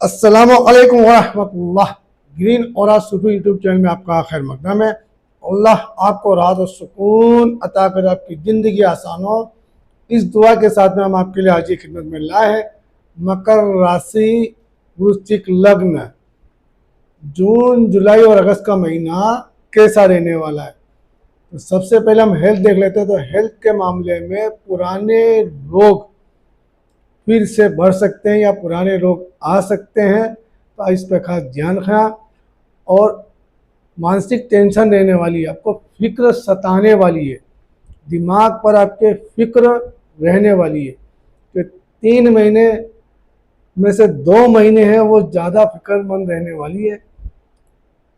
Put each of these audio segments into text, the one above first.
अस्सलामु अलैकुम वरहमतुल्लाह। ग्रीन और सूफी यूट्यूब चैनल में आपका खैर मकदम है। अल्लाह आपको राहत और सुकून अता करे, आपकी ज़िंदगी आसान हो। इस दुआ के साथ में हम आपके लिए आज की खिदमत में लाए हैं मकर राशि वृश्चिक लग्न जून जुलाई और अगस्त का महीना कैसा रहने वाला है। तो सबसे पहले हम हेल्थ देख लेते हैं। तो हेल्थ के मामले में पुराने रोग फिर से बढ़ सकते हैं या पुराने रोग आ सकते हैं, तो इस पर खास ध्यान रखें। और मानसिक टेंशन रहने वाली है, आपको फिक्र सताने वाली है, दिमाग पर आपके फिक्र रहने वाली है। तो 3 महीने में से 2 महीने हैं वो ज़्यादा फिक्रमंद रहने वाली है।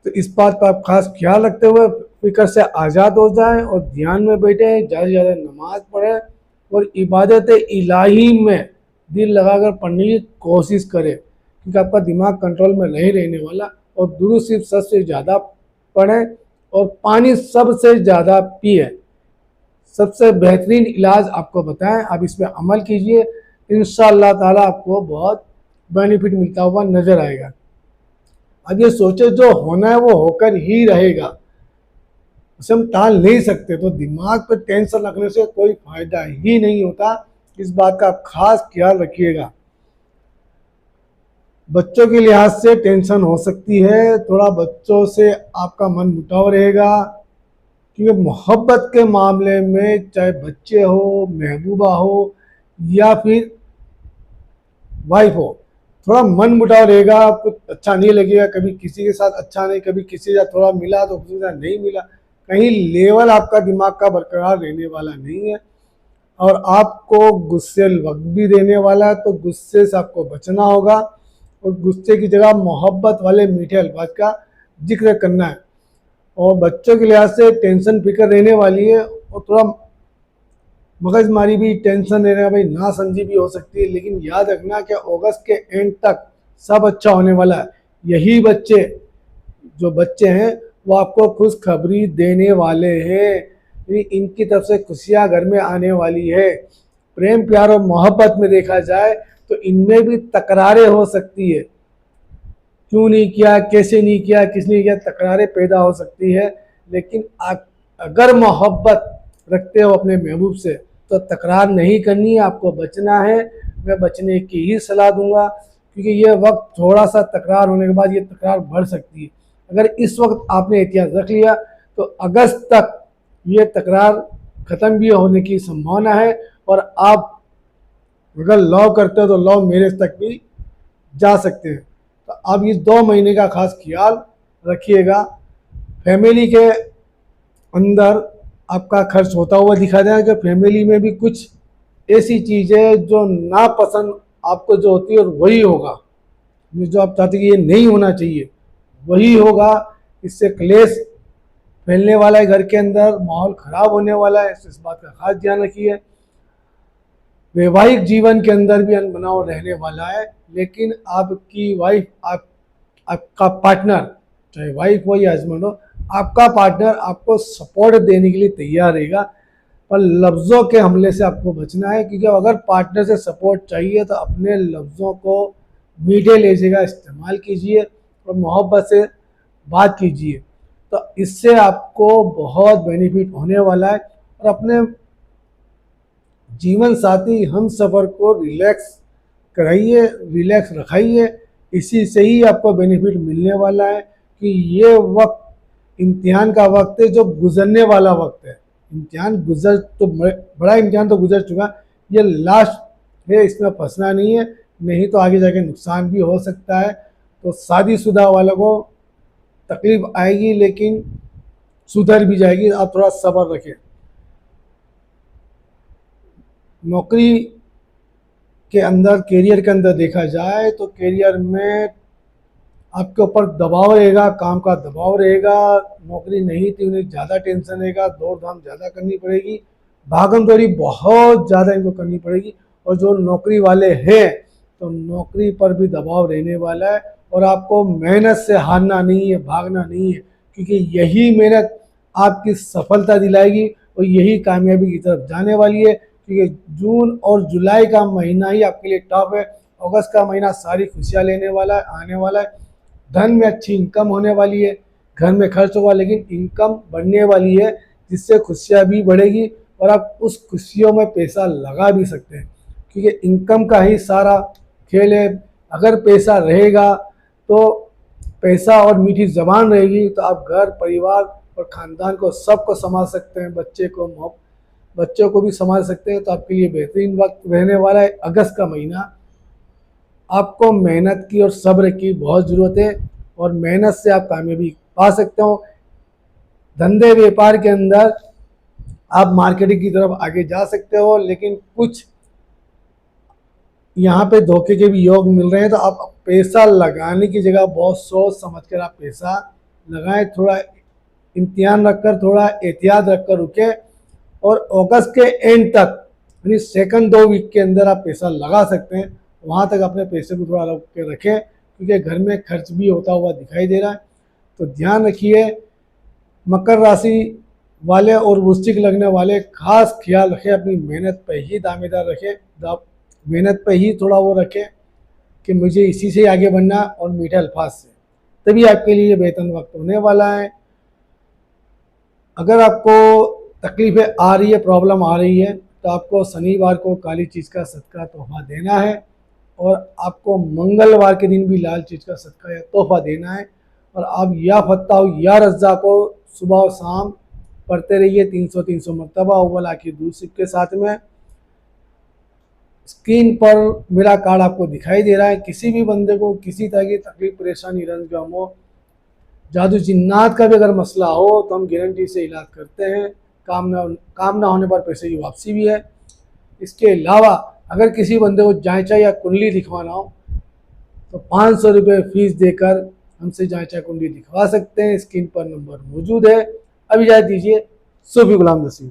तो इस बात पर आप खास ख्याल रखते हुए फिक्र से आज़ाद हो जाएं और ध्यान में बैठे, ज़्यादा से ज़्यादा नमाज पढ़ें और इबादत इलाही में दिल लगाकर पढ़ने की कोशिश करें, क्योंकि आपका दिमाग कंट्रोल में नहीं रहने वाला। और दुरूद सिर्फ सबसे ज़्यादा पढ़ें और पानी सबसे ज़्यादा पिए। सबसे बेहतरीन इलाज आपको बताएं, आप इस पर अमल कीजिए, इंशाअल्लाह ताला आपको बहुत बेनिफिट मिलता हुआ नज़र आएगा। अब ये सोचे जो होना है वो होकर ही रहेगा, उसे हम टाल नहीं सकते। तो दिमाग पर टेंशन रखने से कोई फायदा ही नहीं होता, इस बात का आप खास ख्याल रखिएगा। बच्चों के लिहाज से टेंशन हो सकती है, थोड़ा बच्चों से आपका मन मुटाव रहेगा, क्योंकि मोहब्बत के मामले में चाहे बच्चे हो, महबूबा हो या फिर वाइफ हो, थोड़ा मन मुटाव रहेगा, कुछ अच्छा नहीं लगेगा। कभी किसी के साथ अच्छा नहीं, कभी किसी के साथ थोड़ा मिला तो किसी के साथ नहीं मिला। कहीं लेवल आपका दिमाग का बरकरार रहने वाला नहीं है और आपको गुस्से वक्त भी देने वाला है। तो गुस्से से आपको बचना होगा और गुस्से की जगह मोहब्बत वाले मीठे अल्फाज का जिक्र करना है। और बच्चों के लिहाज से टेंशन फिक्र रहने वाली है और थोड़ा मगजमारी भी, टेंशन रहने भाई ना समझी भी हो सकती है। लेकिन याद रखना कि अगस्त के एंड तक सब अच्छा होने वाला है। यही बच्चे जो बच्चे हैं वो आपको खुशखबरी देने वाले हैं, इनकी तरफ से खुशियाँ घर में आने वाली है। प्रेम प्यार और मोहब्बत में देखा जाए तो इनमें भी तकरारें हो सकती है, क्यों नहीं किया, कैसे नहीं किया, किसने किया, तकरारें पैदा हो सकती है। लेकिन अगर मोहब्बत रखते हो अपने महबूब से तो तकरार नहीं करनी है, आपको बचना है। मैं बचने की ही सलाह दूंगा, क्योंकि ये वक्त थोड़ा सा तकरार होने के बाद ये तकरार बढ़ सकती है। अगर इस वक्त आपने एहतियात रख लिया तो अगस्त तक ये तकरार ख़त्म भी होने की संभावना है। और आप अगर लव करते हो तो लव मैरिज तक भी जा सकते हैं। तो अब इस 2 महीने का खास ख्याल रखिएगा। फैमिली के अंदर आपका खर्च होता हुआ दिखा देगा कि फैमिली में भी कुछ ऐसी चीज़ें जो नापसंद आपको जो होती है वही होगा, जो आप चाहते कि ये नहीं होना चाहिए वही होगा। इससे क्लेश फैलने वाला है, घर के अंदर माहौल ख़राब होने वाला है, इस बात का खास ध्यान रखिए। वैवाहिक जीवन के अंदर भी अनबनाव रहने वाला है, लेकिन आपकी वाइफ, आपका पार्टनर, चाहे वाइफ हो या हस्बैंड हो, आपका पार्टनर आपको सपोर्ट देने के लिए तैयार रहेगा। पर लफ्ज़ों के हमले से आपको बचना है, क्योंकि अगर पार्टनर से सपोर्ट चाहिए तो अपने लफ्ज़ों को मीठे लहजे का इस्तेमाल कीजिए और मोहब्बत से बात कीजिए। तो इससे आपको बहुत बेनिफिट होने वाला है। और अपने जीवन साथी हम सफ़र को रिलैक्स कराइए, रिलैक्स रखाइए, इसी से ही आपको बेनिफिट मिलने वाला है। कि ये वक्त इम्तिहान का वक्त है, जो गुजरने वाला वक्त है। इम्तिहान गुजर तो बड़ा इम्तिहान तो गुजर चुका, ये लास्ट है, इसमें फंसना नहीं है, नहीं तो आगे जाके नुकसान भी हो सकता है। तो शादीशुदा वालों को तकलीफ आएगी लेकिन सुधर भी जाएगी, आप थोड़ा सब्र रखें। नौकरी के अंदर, करियर के अंदर देखा जाए तो करियर में आपके ऊपर दबाव रहेगा, काम का दबाव रहेगा। नौकरी नहीं थी उन्हें ज़्यादा टेंशन रहेगा, दौड़ धाम ज़्यादा करनी पड़ेगी, भागम दौड़ी बहुत ज़्यादा इनको करनी पड़ेगी। और जो नौकरी वाले हैं तो नौकरी पर भी दबाव रहने वाला है। और आपको मेहनत से हारना नहीं है, भागना नहीं है, क्योंकि यही मेहनत आपकी सफलता दिलाएगी और यही कामयाबी की तरफ जाने वाली है। क्योंकि जून और जुलाई का महीना ही आपके लिए टफ है। अगस्त का महीना सारी खुशियाँ लेने वाला है, आने वाला है। धन में अच्छी इनकम होने वाली है, घर में खर्च होगा लेकिन इनकम बढ़ने वाली है, जिससे खुशियाँ भी बढ़ेगी और आप उस खुशियों में पैसा लगा भी सकते हैं, क्योंकि इनकम का ही सारा खेल है। अगर पैसा रहेगा तो पैसा और मीठी ज़बान रहेगी तो आप घर परिवार और ख़ानदान को सबको संभाल सकते हैं, बच्चों को भी संभाल सकते हैं। तो आपके लिए बेहतरीन वक्त रहने वाला है अगस्त का महीना। आपको मेहनत की और सब्र की बहुत ज़रूरत है और मेहनत से आप कामयाबी पा सकते हो। धंधे व्यापार के अंदर आप मार्केटिंग की तरफ आगे जा सकते हो, लेकिन कुछ यहाँ पे धोखे के भी योग मिल रहे हैं। तो आप पैसा लगाने की जगह बहुत सोच समझ कर आप पैसा लगाएं, थोड़ा इम्तिहान रखकर, थोड़ा एहतियात रखकर रुके और अगस्त के एंड तक यानी सेकंड 2 वीक के अंदर आप पैसा लगा सकते हैं। वहाँ तक अपने पैसे को थोड़ा रोक के रखें, क्योंकि घर में खर्च भी होता हुआ दिखाई दे रहा है। तो ध्यान रखिए, मकर राशि वाले और वृश्चिक लगने वाले खास ख्याल रखें, अपनी मेहनत पर ही दावेदार रखें, मेहनत पर ही थोड़ा वो रखें कि मुझे इसी से आगे बढ़ना और मीठे अल्फाज से, तभी आपके लिए बेहतर वक्त होने वाला है। अगर आपको तकलीफ़ें आ रही है, प्रॉब्लम आ रही है, तो आपको शनिवार को काली चीज़ का सदका तोहफा देना है और आपको मंगलवार के दिन भी लाल चीज़ का सदका या तोहफा देना है। और आप या फत्ताह या रज़्ज़ा को सुबह और शाम पढ़ते रहिए 300 मरतबा अव्वल आखिर दूसरे के साथ में। स्क्रीन पर मेरा कार्ड आपको दिखाई दे रहा है। किसी भी बंदे को किसी तरह की तकलीफ, परेशानी, रंज गम हो, जादू जिन्नात का भी अगर मसला हो तो हम गारंटी से इलाज करते हैं। काम ना होने पर पैसे की वापसी भी है। इसके अलावा अगर किसी बंदे को जांचा या कुंडली दिखवाना हो तो 500 रुपये फीस देकर हमसे जांचा कुंडली दिखवा सकते हैं। स्क्रीन पर नंबर मौजूद है। अब इजाज़त दीजिए। सूफी गुलाम नसीम।